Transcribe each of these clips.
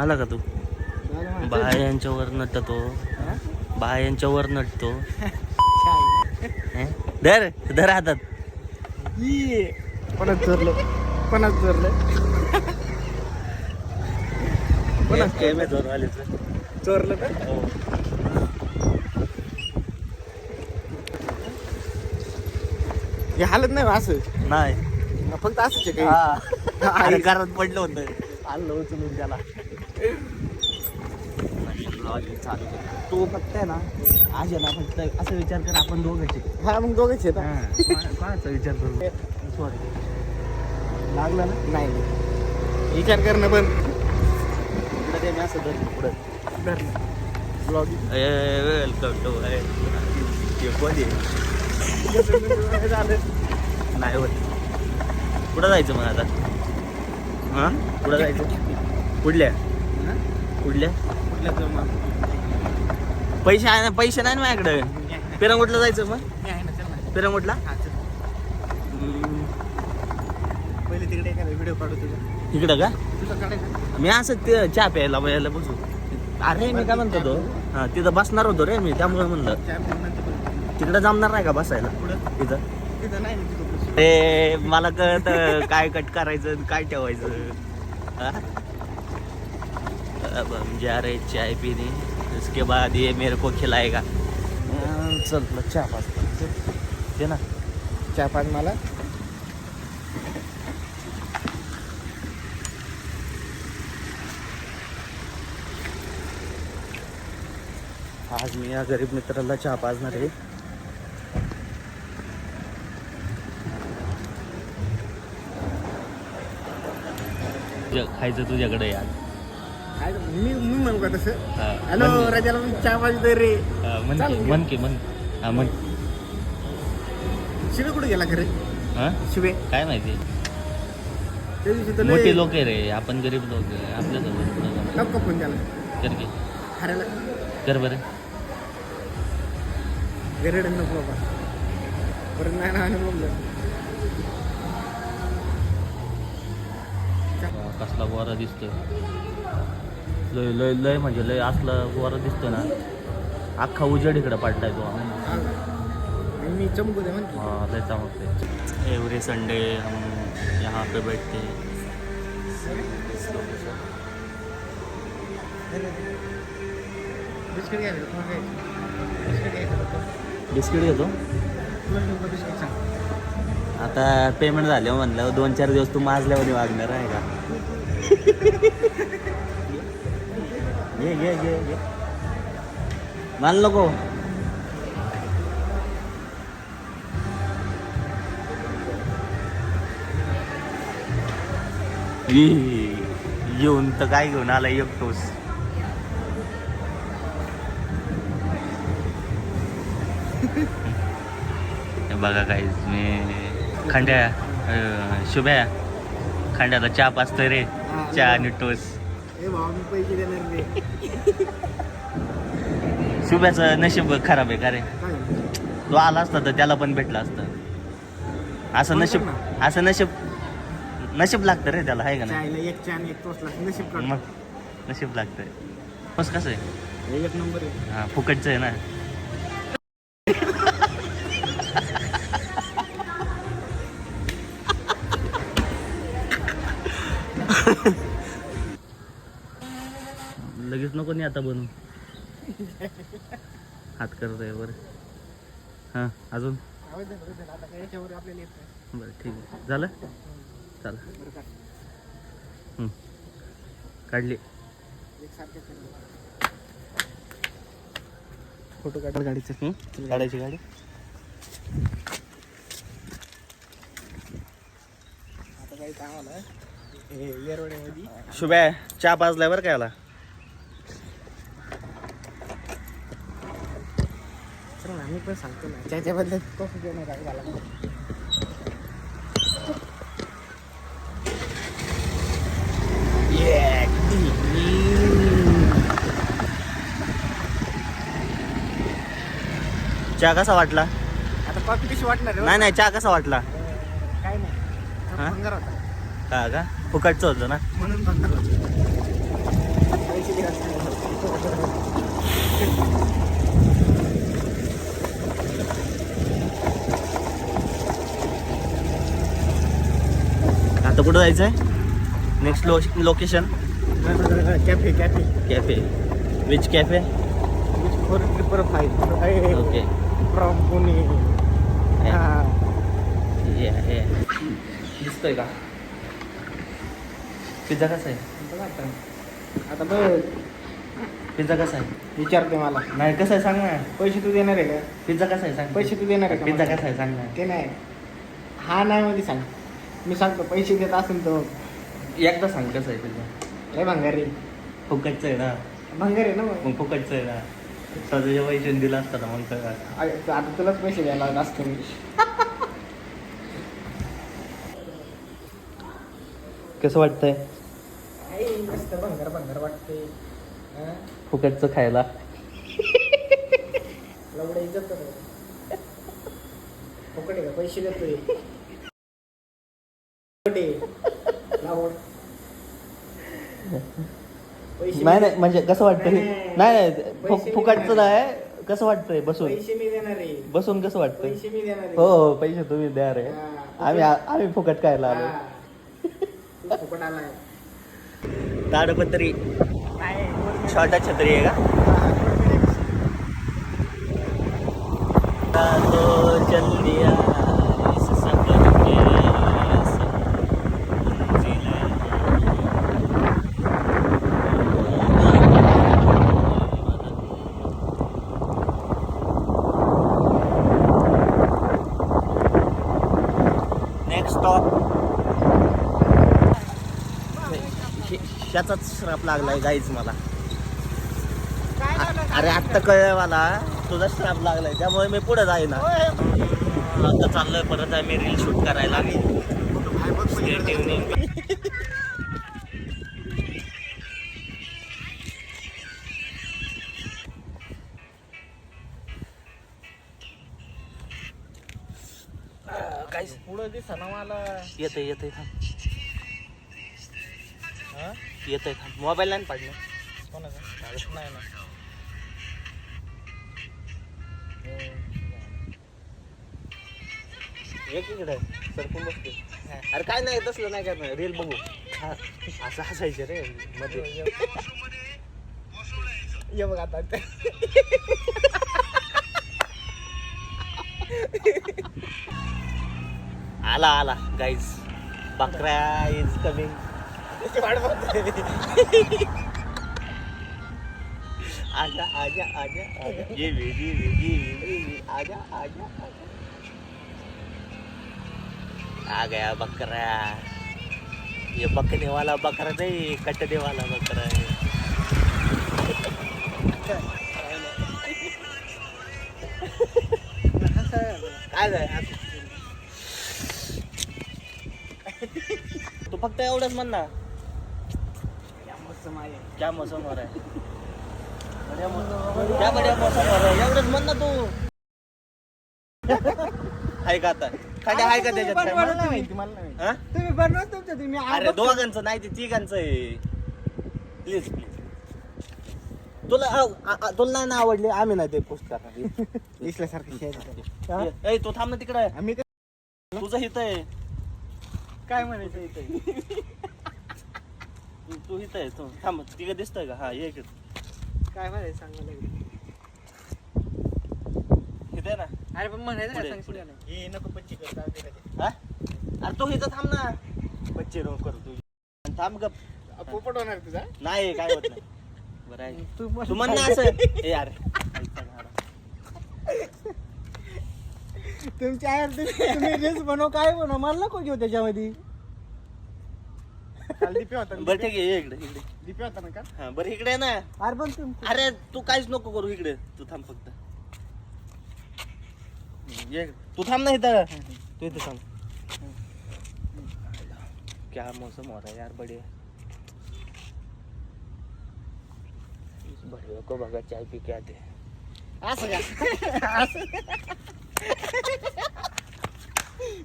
आला का तू? बायांच्यावर नटतो, बायांच्यावर नटतो. धर धर हातात. कोणाच चोरलं कोणाच चोरलं चोरलं तर हे हालत नाही असं नाही फक्त असंच आहे अरे घरात पडलं होतं, आणलं उचलून त्याला. चालू तो फक्त आहे ना, आज आहे ना फक्त असं विचार कर आपण दोघांचे. हा मग दोघंच आहेत कायचा विचार करू. सॉरी लागला ना. नाही विचार करणं पण पुढे ते मी असं धर पुढं ब्लॉगिंग वेलकम टू नाही होत. कुठं जायचं मग आता? हां कुठं जायचं? कुठल्या कुठल्या पैसे आहे ना? पैसे नाही ना माझ्याकडे. पिरंगुटला जायचं मग? पिरंगुटला पहिले तिकडे एखादा व्हिडिओ काढू तुझा. तिकडं का? तुझा काढायचा मी असं ते चहा प्यायला यायला बसू. अरे मी काय म्हणतो तो, हां तिथं बसणार होतो रे मी, त्यामुळे म्हणलं तिकडं जमणार नाही का बसायला तिथं? तिथं नाही तिथं ते मला कळत काय कट करायचं काय ठेवायचं. अब हम जा रहे चाय पीने, उसके बाद ये मेरे को खिलाएगा. चल तुला चहा पाच दे ना. चहा पाच मला. आज मी या गरीब मित्राला चहा पाजणार आहे. खायचं तुझ्याकडे यार. मी म्हणू का तसं? हा, हॅलो म्हण. राजाला पण चहा पाहिजे रे. म्हण चालेल की, का? म्हण की म्हण. हा म्हण. शिवे कुठे गेला खरे? हा शिवे काय माहिती, त्या दिवशी तर मोठे लोक आहे रे, आपण गरीब लोक आहे. आपल्यासोबत नको फोन त्याला कर की, हरायला कर बरं. गरड नको बाबा परत नाही ना बोललं. कसला गोरा दिसतोय, लय लय लय म्हणजे लय असला गोरा दिसतोय ना, अख्खा उजेड इकडे पडलाय तो. मी चमकू दे म्हणतो. हाँ लय चमकते. एवरी संडे हम यहाँ पे बैठते हैं. बिस्किट घ्यायचं तुम्हाला घ्यायचं बिस्किट घ्यायचं बिस्किट घेतो तुला बिस्किट सांग. आता पेमेंट झाल्यावर म्हणलं 2-4 दिवस तू माजल्यावर वागणार आहे का? घे घे घे घे मान नको. येऊन तर काय घेऊन आला एकटोस. बघा काय मी खंड्या शुभ्या खंड्याला चहा पाचतोय रे. चहा आणि टोस. ए भाऊ मी पैसे देणार रे. शुभ्याचं नशीब खराब आहे का रे? काय तो आला असता तर त्याला पण भेटला असतं. असं नशीब असं नशीब लागतं रे त्याला, आहे का नाही? चायला एक चहा आणि एक टोस्टला नशीब काढ. मग नशीब लागतंय. बस कसं आहे? एक नंबर आहे. हां फुकटचं आहे ना. लगेच नको नाही आता बनवू. हात करत आहे बरं. हां अजून आवाज दे बरं. आता काय याच्यावर आपल्याला येत नाही. बरं ठीक आहे झालं. चला बरं काढ. काढली. एक सारखं फोटो काढ गाडीचं. काढायची गाडी. आता काही कामाला हे येरवड्यामध्ये शुभ्या चहा पाजलाय बरं काय याला. तर आम्ही पण सांगतो ना त्याच्याबद्दल कॉफी घेऊन काय झाला. चहा कसा वाटला? आता कॉफी कशी वाटणार आहे? नाही नाही चहा कसा वाटला? काय नाही हा? भंगार होता का फुकटचं होतं ना. म्हणून भंगार होता. कुठं जायचंय next location? Cafe cafe cafe. Which cafe? 455 okay. From Pune. दिसतोय का? पिझ्झा कसा आहे? आता बघ पिझ्झा कसा आहे? विचारते मला. नाही कसं आहे सांग ना. पैसे तू देणार आहे का? पिझ्झा कसा आहे सांग. पैसे तू देणार आहे का? पिझ्झा कसा आहे सांग ना. ते नाही, हा नाही मध्ये सांग. मी सांगतो पैसे देत असेल तर एकदा सांग कसं आहे पिझ्झा. रे भंगारी. फुकटचं आहे ना. भंगारी ना मग. मग फुकटचं आहे ना. स्वतःच्या पैसे दिला असता ना मग तर. आता तुलाच पैसे द्यायला जास्त मी. कसं वाटतंय मस्त भंगार भंगार वाटते. फुकटचं खायला? लवडा इज्जत फुकट आहे का? पैसे देतोय. नाही नाही म्हणजे कसं वाटतंय? नाही, नाही पैसे फुकटचं मी नाही. कसं वाटतंय बसून? पैसे मी देणार आहे. बसून कसं वाटतंय? पैसे मी देणार आहे. हो हो पैसे तुम्ही द्या रे. हा. आम्ही फुकट खायला आलो. हा. तू फुकट आलाय. ताडपत्री छोटा छत्री आहे का? तो चल दिया इस सफर में नेक्स्ट स्टॉप. त्याचाच श्राप लागलाय गाईच मला. अरे आत्ता कळलंय मला तुझा श्राप लागलाय त्यामुळे मी पुढे जाईना. आता चाललोय परत आम्ही रील शूट करायला. काय पुढं दिसना मला. येतंय थांब. येतंय थांब. मोबाईल नाही पाडलं कोणाचा? नाही ना. एक इकडे सरकून बसते. अरे काय नाही तसलं नाही काय रील बघू. असं हसायचं रे मध्ये. ये बघ आता. आला गाईज. बकरा इज कमिंग. वाट बघतोय. आजा आजा आजा आजा. ये आजा आजा आजा. आ गया बकरा. ये बकने वाला बकरा नहीं कटने वाला बकरा है. काय झालं? तू फक्त एवढंच म्हण ना. क्या मौसम हो रहा है? क्या बढ़िया मौसम हो रहा है. एवढंच म्हण ना तू. आहे का आता खाड्या आहे का त्याच्यात काय? मला नाही माहिती, मला नाही माहिती. हा? तुम्ही बनवा तुमचं तुम्ही. अरे दोघांचं नाही ते तिघांचं आहे. प्लीज तुला नाही ना आवडले आम्ही नाही ते पोस्ट करणार. दिसल्यासारखं ए तू थांब ना तिकडे. आम्ही तुझं हित आहे. काय म्हणायचं इथे? तू हित आहे. तू थांब. तिकडे दिसतोय का? हा ये इकडे. काय म्हणायचं सांगायला लागलं. हित आहे ना. अरे पण म्हणायचं पुढे, काय सांगशील पुढे. का नाही? हे नको पच्ची कर. हा? अरे तू हिथं थांब ना. बच्चे नको करू तू. थांब गप. पोपट होणार तुझा. नाही काय होत नाही. बरं आहे. तू तू म्हण ना असं. ए यार तुमच्या आयर तुम्ही रील्स बनव काय बनव मला नको घेऊ त्याच्यामध्ये. दीपी होता बरं ठीक आहे ये इकडे इकडे. दीपी होता ना का? हा बरं इकडे आहे ना. अरे पण तुम अरे तू काहीच नको करू इकडे. तू थांब फक्त. ये इकडे. तू थांब ना इथं. तू इथं थांब. क्या मौसम हो रहा है यार. बढ़िया. इस बढ़िया को बघा चाय पी के आते. असं का? असं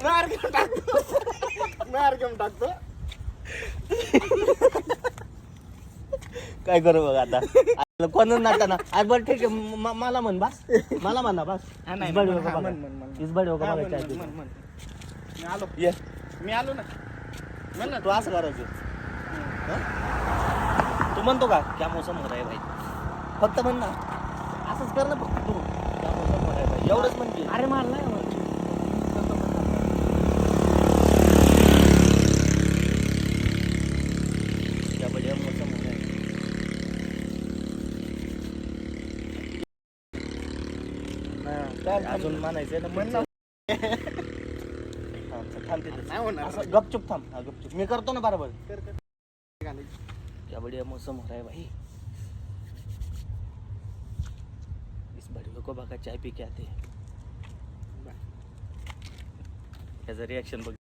मार घेऊन टाकतो. मार घेऊन टाकतो. काय करू बघ आता. कोण नाटा ना. अरे बरं ठीक आहे मला म्हण बस. मला म्हणा बस. नाही, इस बडी म्हण, होगा हा, बघा. म्हण, म्हण, म्हण. इस बडी होगा हा, बघा म्हण, चाय म्हण, पी. म्हण, म्हण. मी आलो. ये मी आलो ना. म्हण ना. तू असं करायचं हं? तू म्हणतो का क्या मौसम हो रहा है भाई फक्त म्हण ना असंच कर ना फक्त तू क्या मौसम हो रहा है भाई एवढंच म्हणजे अरे मला नाही आवडत. क्या बढ़िया मौसम हो रहा है काय अजून म्हणायचंय ना म्हण ना. थांब तिथं नाही होणार. असं गपचूप थांब हा गपचूप मी करतो ना बरोबर कर कर. घालायची. क्या बढ़िया मौसम हो रहा है भाई इस बड़े को बघा चाय पी के आते हैं त्याचं रिॲक्शन बघ